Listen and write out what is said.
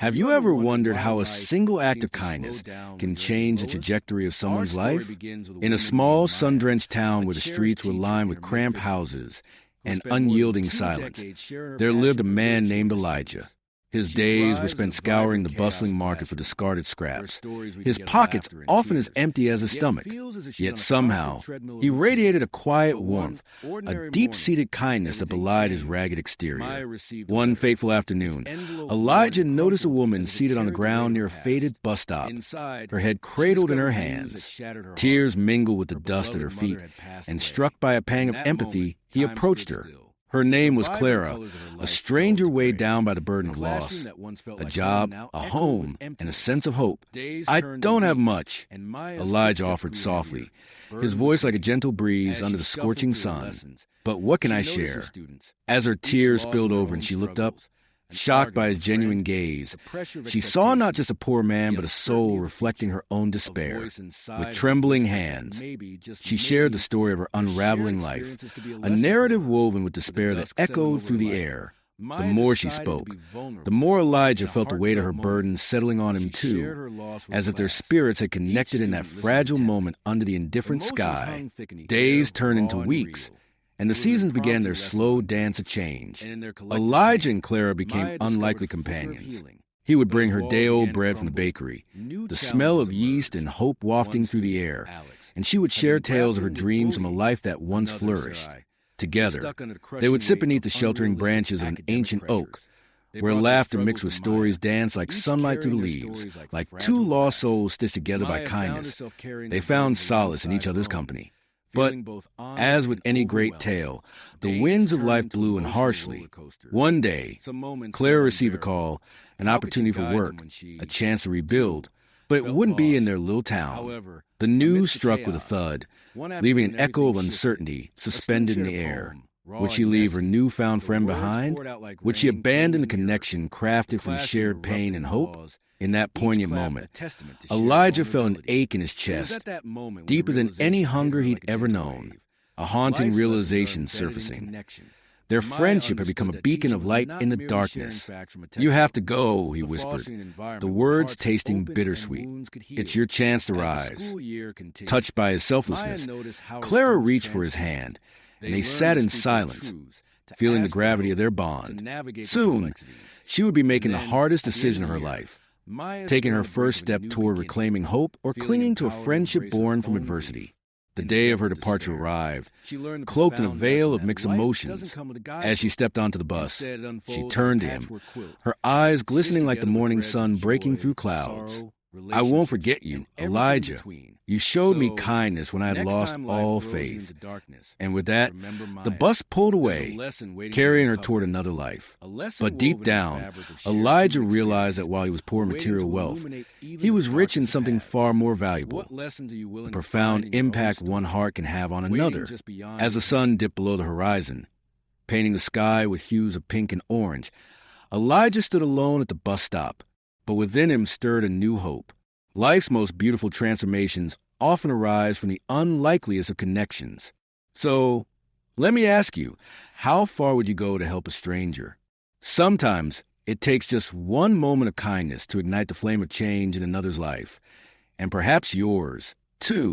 Have you ever wondered how a single act of kindness can change the trajectory of someone's life? In a small, sun-drenched town where the streets were lined with cramped houses and unyielding silence, there lived a man named Elijah. His days were spent scouring the bustling market for discarded scraps, his pockets often as empty as his stomach. Yet somehow, he radiated a quiet warmth, a deep-seated kindness that belied his ragged exterior. One fateful afternoon, Elijah noticed a woman seated on the ground near a faded bus stop, her head cradled in her hands. Tears mingled with the dust at her feet, and struck by a pang of empathy, he approached her. Her name was Clara, a stranger weighed down by the burden of loss, a job, a home, and a sense of hope. "I don't have much," Elijah offered softly, his voice like a gentle breeze under the scorching sun. "But what can I share?" As her tears spilled over and she looked up, shocked by his genuine gaze, she saw not just a poor man, but a soul reflecting her own despair. With trembling hands, she shared the story of her unraveling life, a narrative woven with despair that echoed through the air. The more she spoke, the more Elijah felt the weight of her burden settling on him too, as if their spirits had connected in that fragile moment under the indifferent sky. Days turned into weeks, and the seasons began their slow dance of change. Elijah and Clara became unlikely companions. He would bring her day-old bread from the bakery, the smell of yeast and hope wafting through the air, and she would share tales of her dreams from a life that once flourished. Together, they would sit beneath the sheltering branches of an ancient oak, where laughter mixed with stories danced like sunlight through the leaves, like two lost souls stitched together by kindness. They found solace in each other's company. But, as with any great tale, the winds of life blew in harshly. One day, Clara received a call, an opportunity for work, a chance to rebuild, but it wouldn't be in their little town. The news struck with a thud, leaving an echo of uncertainty suspended in the air. Would she leave her newfound friend behind? Would she abandon the connection crafted from shared pain and hope? In that poignant moment, Elijah felt an ache in his chest, deeper than any hunger he'd ever known, a haunting realization surfacing. Their friendship had become a beacon of light in the darkness. "You have to go," he whispered, the words tasting bittersweet. "It's your chance to rise." Touched by his selflessness, Clara reached for his hand, and they sat in silence, feeling the gravity of their bond. Soon, she would be making the hardest decision of her life, taking her first step toward reclaiming hope or clinging to a friendship born from adversity. The day of her departure arrived, cloaked in a veil of mixed emotions. As she stepped onto the bus, she turned to him, her eyes glistening like the morning sun breaking through clouds. "I won't forget you, Elijah. You showed me kindness when I had lost all faith." And with that, the bus pulled away, carrying her toward another life. But deep down, Elijah realized that while he was poor in material wealth, he was rich in something far more valuable, the profound impact one heart can have on another. As the sun dipped below the horizon, painting the sky with hues of pink and orange, Elijah stood alone at the bus stop, but within him stirred a new hope. Life's most beautiful transformations often arise from the unlikeliest of connections. So, let me ask you, how far would you go to help a stranger? Sometimes it takes just one moment of kindness to ignite the flame of change in another's life, and perhaps yours, too.